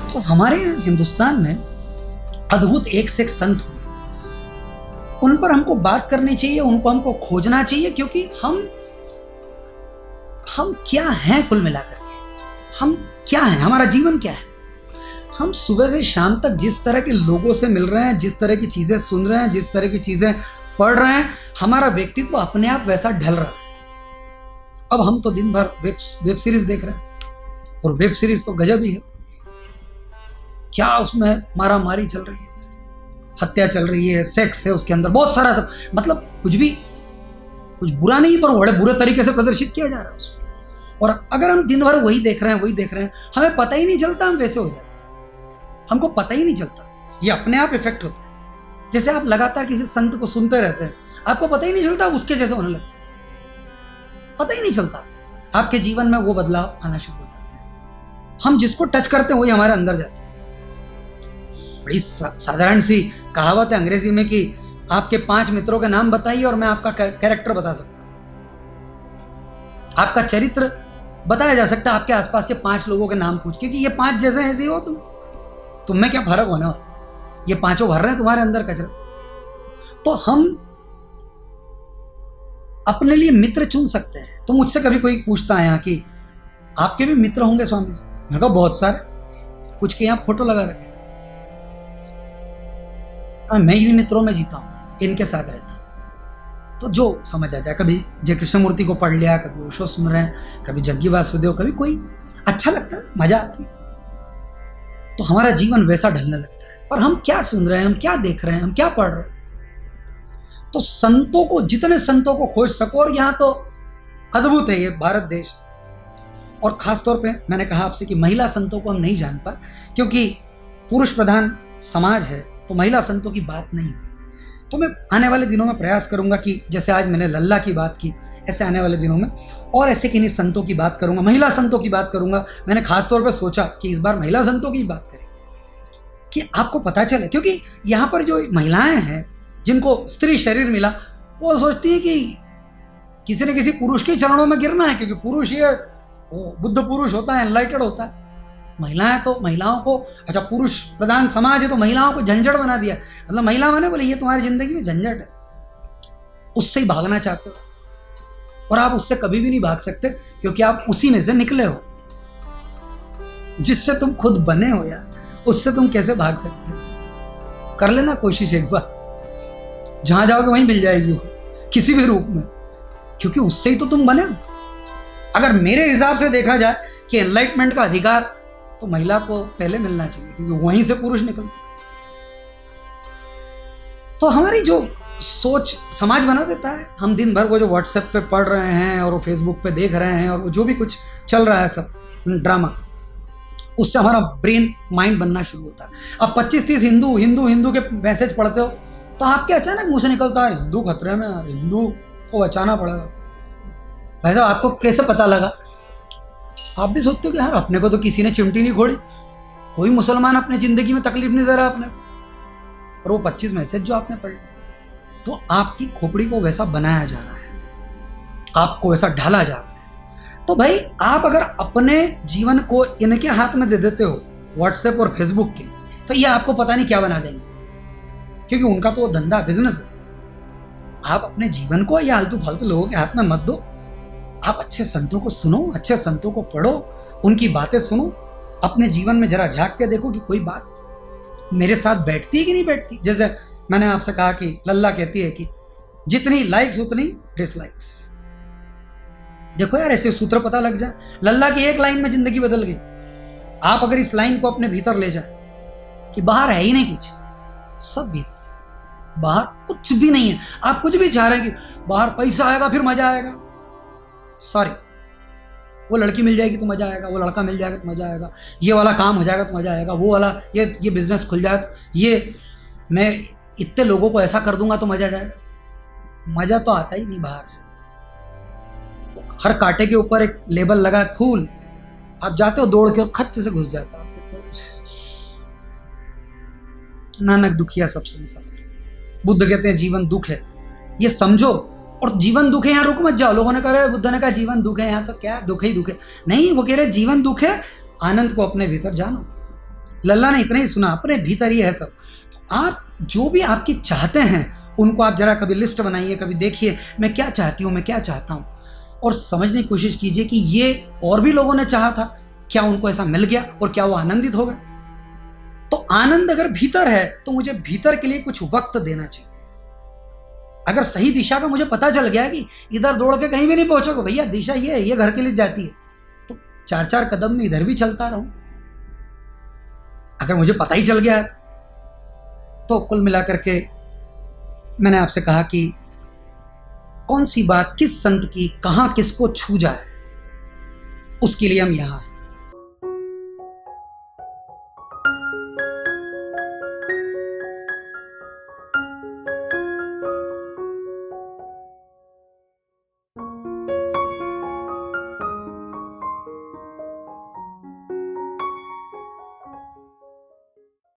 तो हमारे हिंदुस्तान में अद्भुत एक से एक संत हुए, उन पर हमको बात करनी चाहिए, उनको हमको खोजना चाहिए, क्योंकि हम क्या हैं कुल मिलाकर के, हम क्या हैं, हमारा जीवन क्या है। हम सुबह से शाम तक जिस तरह के लोगों से मिल रहे हैं, जिस तरह की चीज़ें सुन रहे हैं, जिस तरह की चीज़ें पढ़ रहे हैं, हमारा व्यक्तित्व अपने आप वैसा ढल रहा है। अब हम तो दिन भर वेब सीरीज देख रहे हैं, और वेब सीरीज तो गजब ही है। क्या उसमें मारा मारी चल रही है, हत्या चल रही है, सेक्स है उसके अंदर, बहुत सारा सब, मतलब कुछ बुरा नहीं, पर बड़े बुरे तरीके से प्रदर्शित किया जा रहा है उसको। और अगर हम दिन भर वही देख रहे हैं, हमें पता ही नहीं चलता हम वैसे हो जाते हैं, हमको पता ही नहीं चलता। ये अपने आप इफेक्ट होता है। जैसे आप लगातार किसी संत को सुनते रहते हैं, आपको पता ही नहीं चलता उसके जैसे होने लगता है, पता ही नहीं चलता, आपके जीवन में वो बदलाव आना शुरू हो जाते हैं। हम जिसको टच करते हैं वही हमारे अंदर जाता है। बड़ी साधारण सी कहावत है अंग्रेजी में कि आपके 5 मित्रों के नाम बताइए और मैं आपका कैरेक्टर बता सकता हूं, आपका चरित्र बताया जा सकता है आपके आसपास के 5 लोगों के नाम पूछ के कि ये 5 जैसे ऐसे हो तुम में क्या फर्क होने वाला है, ये 5 भर रहे हैं तुम्हारे अंदर कचरा। तो हम अपने लिए मित्र चुन सकते हैं। तो मुझसे कभी कोई पूछता है यहाँ कि आपके भी मित्र होंगे स्वामी जी, मैंने कहा बहुत सारे, कुछ के यहाँ फोटो लगा रखे, मैं इन मित्रों में जीता हूँ, इनके साथ रहता हूँ। तो जो समझ आ जाए, कभी जय कृष्णमूर्ति को पढ़ लिया, कभी ओशो सुन रहे हैं, कभी जग्गी वासुदेव, कभी कोई, अच्छा लगता है, मजा आती है, तो हमारा जीवन वैसा ढलने लगता है। पर हम क्या सुन रहे हैं, हम क्या देख रहे हैं, हम क्या पढ़ रहे हैं। तो संतों को, जितने संतों को खोज सको, और यहाँ तो अद्भुत है ये भारत देश, और खास तौर पे मैंने कहा आपसे कि महिला संतों को हम नहीं जान पाए, क्योंकि पुरुष प्रधान समाज है, तो महिला संतों की बात नहीं हुई। तो मैं आने वाले दिनों में प्रयास करूंगा कि जैसे आज मैंने लल्ला की बात की, ऐसे आने वाले दिनों में और ऐसे किन्हीं संतों की बात करूंगा, महिला संतों की बात करूंगा। मैंने खास तौर पे सोचा कि इस बार महिला संतों की बात करेंगे कि आपको पता चले, क्योंकि यहाँ पर जो महिलाएं हैं जिनको स्त्री शरीर मिला, वो सोचती है कि किसी न किसी पुरुष के चरणों में गिरना है, क्योंकि पुरुष ये वो बुद्ध पुरुष होता है, एनलाइटेड होता है। महिलाएं तो महिलाओं को, अच्छा पुरुष प्रधान समाज है तो महिलाओं को झंझट बना दिया, मतलब महिला माने बोले ये तुम्हारी जिंदगी में झंझट है, उससे ही भागना चाहते हो, और आप उससे कभी भी नहीं भाग सकते, क्योंकि आप उसी में से निकले हो, जिससे तुम खुद बने हो यार, उससे तुम कैसे भाग सकते हो। कर लेना कोशिश एक बार, जहां जाओगे वहीं मिल जाएगी वो, किसी भी रूप में, क्योंकि उससे ही तो तुम बने हो। अगर मेरे हिसाब से देखा जाए कि एनलाइटमेंट का अधिकार तो महिला को पहले मिलना चाहिए, क्योंकि वहीं से पुरुष निकलते हैं। तो हमारी जो सोच समाज बना देता है। हम दिन भर वो जो व्हाट्सएप पे पढ़ रहे हैं और वो फेसबुक पे देख रहे हैं और वो जो भी कुछ चल रहा है सब ड्रामा, उससे हमारा ब्रेन माइंड बनना शुरू होता है। अब 25-30 हिंदू के मैसेज पढ़ते हो तो आपके अचानक मुंह से निकलता है हिंदू खतरे में, यार हिंदू को बचाना पड़ेगा। भाई साहब आपको कैसे पता लगा? आप भी सोचते हो कि यार अपने को तो किसी ने चिमटी नहीं खोड़ी, कोई मुसलमान अपने ज़िंदगी में तकलीफ नहीं दे रहा अपने को, और वो 25 मैसेज जो आपने पढ़ लिए, तो आपकी खोपड़ी को वैसा बनाया जा रहा है, आपको वैसा ढाला जा रहा है। तो भाई आप अगर अपने जीवन को इनके हाथ में दे देते हो, व्हाट्सएप और फेसबुक के, तो ये आपको पता नहीं क्या बना देंगे, क्योंकि उनका तो वो धंधा बिजनेस है। आप अपने जीवन को या आलतू फालतू लोगों के हाथ में मत दो। आप अच्छे संतों को सुनो, अच्छे संतों को पढ़ो, उनकी बातें सुनो, अपने जीवन में जरा झांक के देखो कि कोई बात मेरे साथ बैठती है कि नहीं बैठती। जैसे मैंने आपसे कहा कि लल्ला कहती है कि जितनी लाइक्स उतनी डिसलाइक्स। देखो यार ऐसे सूत्र पता लग जाए। लल्ला की एक लाइन में जिंदगी बदल गई। आप अगर इस लाइन को अपने भीतर ले जाए कि बाहर है ही नहीं कुछ, सब भीतर, बाहर कुछ भी नहीं है। आप कुछ भी चाह रहे हैं कि बाहर पैसा आएगा फिर मजा आएगा, सॉरी, वो लड़की मिल जाएगी तो मजा आएगा, वो लड़का मिल जाएगा तो मजा आएगा, ये वाला काम हो जाएगा तो मजा आएगा, वो वाला ये बिजनेस खुल जाए तो ये मैं इतने लोगों को ऐसा कर दूंगा तो मजा जाएगा। मजा तो आता ही नहीं बाहर से। हर कांटे के ऊपर एक लेबल लगा है फूल, आप जाते हो दौड़ के और खच्चे से घुस जाता है आपके। तो नानक दुखिया सब संसार, बुद्ध कहते हैं जीवन दुख है, ये समझो। और जीवन दुख है यहाँ रुक मत जाओ। लोगों ने कहा बुद्ध ने कहा जीवन दुख है, यहाँ तो क्या दुख ही दुख है। नहीं, वो कह रहे जीवन दुख है, आनंद को अपने भीतर जानो, लल्ला ने इतना ही सुना, अपने भीतर ही है सब। तो आप जो भी आपकी चाहते हैं उनको आप जरा कभी लिस्ट बनाइए, कभी देखिए मैं क्या चाहती हूँ, मैं क्या चाहता हूँ, और समझने की कोशिश कीजिए कि ये और भी लोगों ने चाहा था, क्या उनको ऐसा मिल गया और क्या वो आनंदित हो गए। तो आनंद अगर भीतर है तो मुझे भीतर के लिए कुछ वक्त देना चाहिए। अगर सही दिशा का मुझे पता चल गया कि इधर दौड़ के कहीं भी नहीं पहुंचोगे भैया, दिशा ये है, ये घर के लिए जाती है, तो 4-4 कदम में इधर भी चलता रहूं। अगर मुझे पता ही चल गया है तो कुल मिलाकर के मैंने आपसे कहा कि कौन सी बात किस संत की कहां किसको छू जाए, उसके लिए हम यहां हैं।